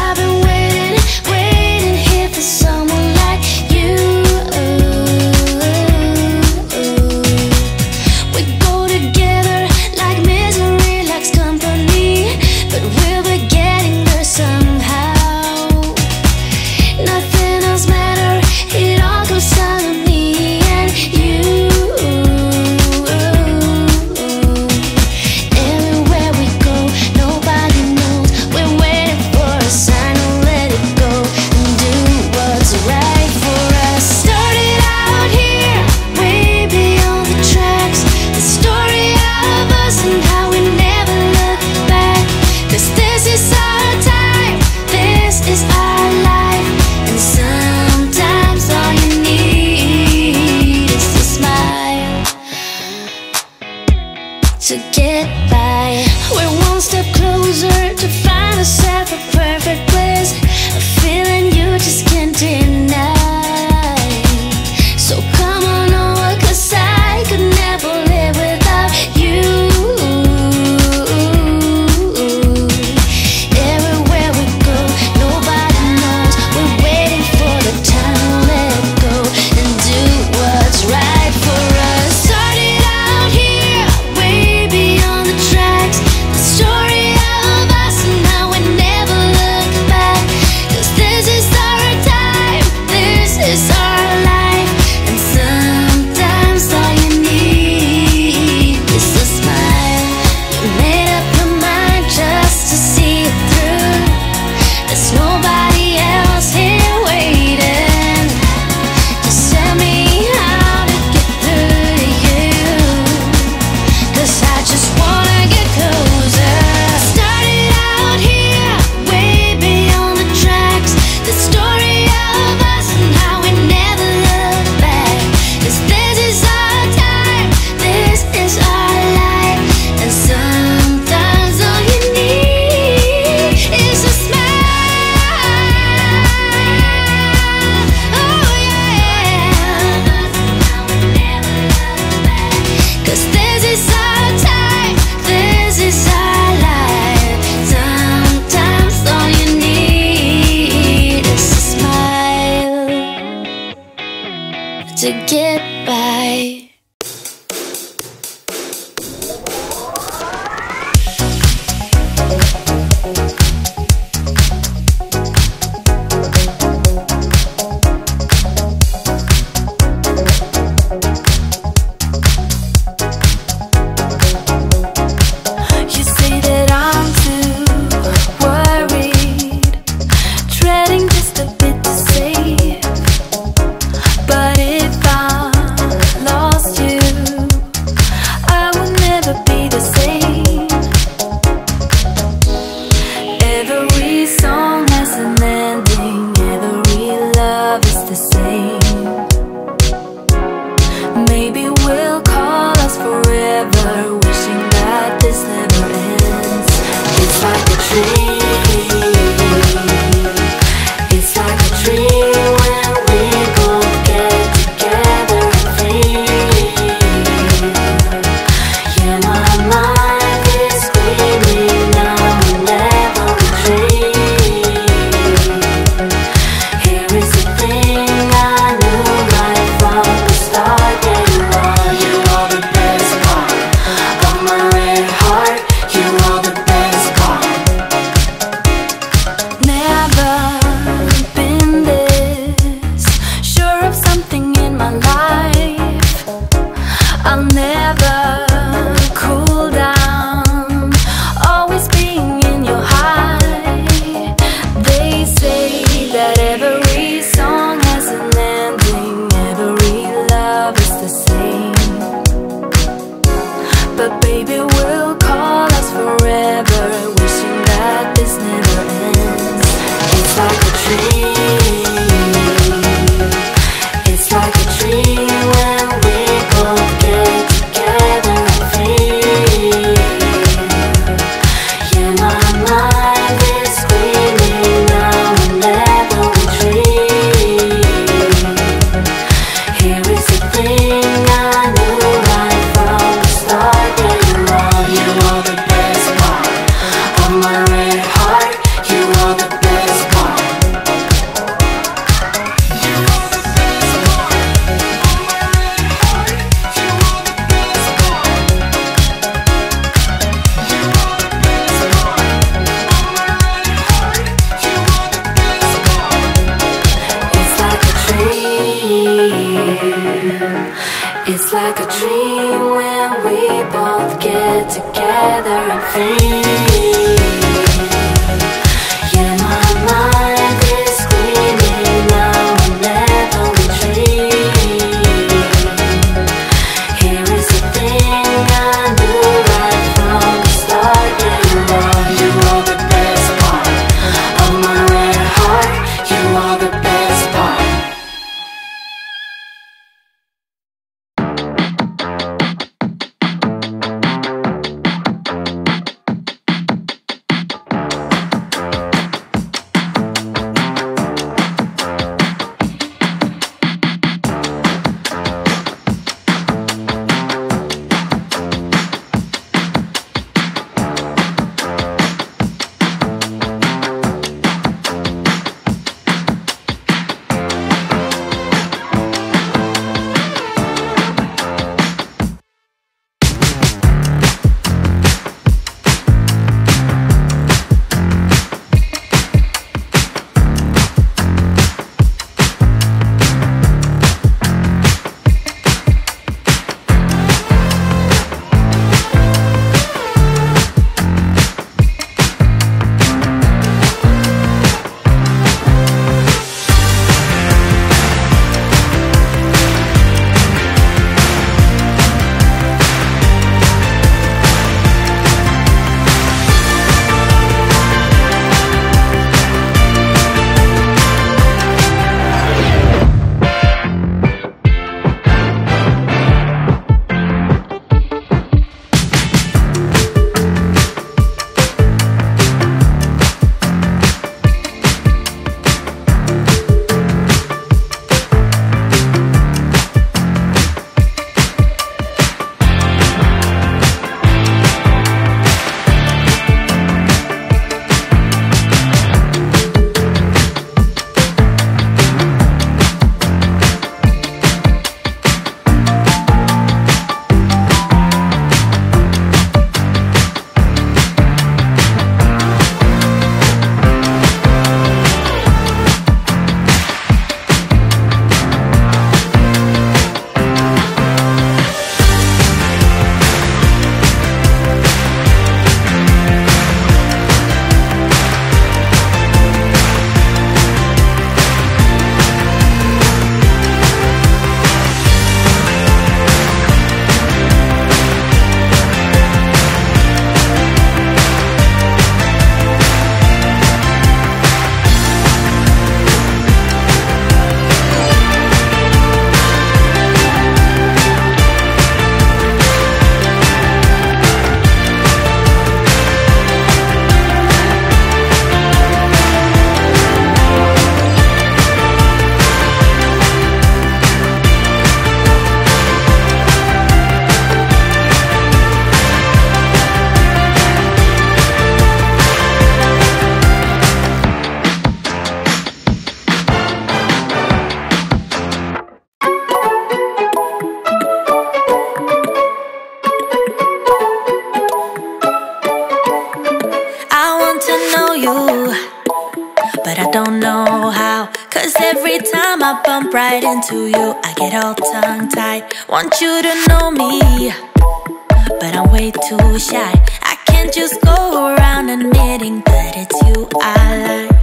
I've been waiting, waiting here for someone like you. We go together like misery likes company, but we'll be getting there somehow. Nothing else matters, it all comes down to me and you. Everywhere we go, nobody knows. We're waiting for a sign to let it go and do what's right for us. Started out here, way beyond the tracks. The story of us and how we never look back. 'Cause this is our time, this is our life. And sometimes all you need is to smile to get by. We're one step closer to find ourselves a perfect place, a feeling you just can't deny. So come on over, 'cause I could never live without you. Everywhere we go, nobody knows. We're waiting for the time to let it go and do what's right for us. Started out here, way beyond the tracks. The story of us and how we never look back. 'Cause this is our time, this is our life. And sometimes all you need is a smile. You made up your mind just to see it through. There's nobody else here waiting. Just tell me how to get through to you. 'Cause I just wanna get closer. Started out here, way beyond the tracks. The story of us and how we never look back. 'Cause this is our time, this is our life. And sometimes all you need is a smile. Oh yeah. 'Cause this is our time, this is our life. Sometimes all you need is a smile to get by. You say that I'm too worried, treading just a bit too safe. But if I'm lost together and free. Yeah, my mind is screaming, now and never retreat. Here is the thing I knew right from the start. Yeah, you are the best part of my red heart. You are the best part. but I don't know how. Cause every time I bump right into you, I get all tongue-tied. Want you to know me, but I'm way too shy. I can't just go around admitting that it's you I like.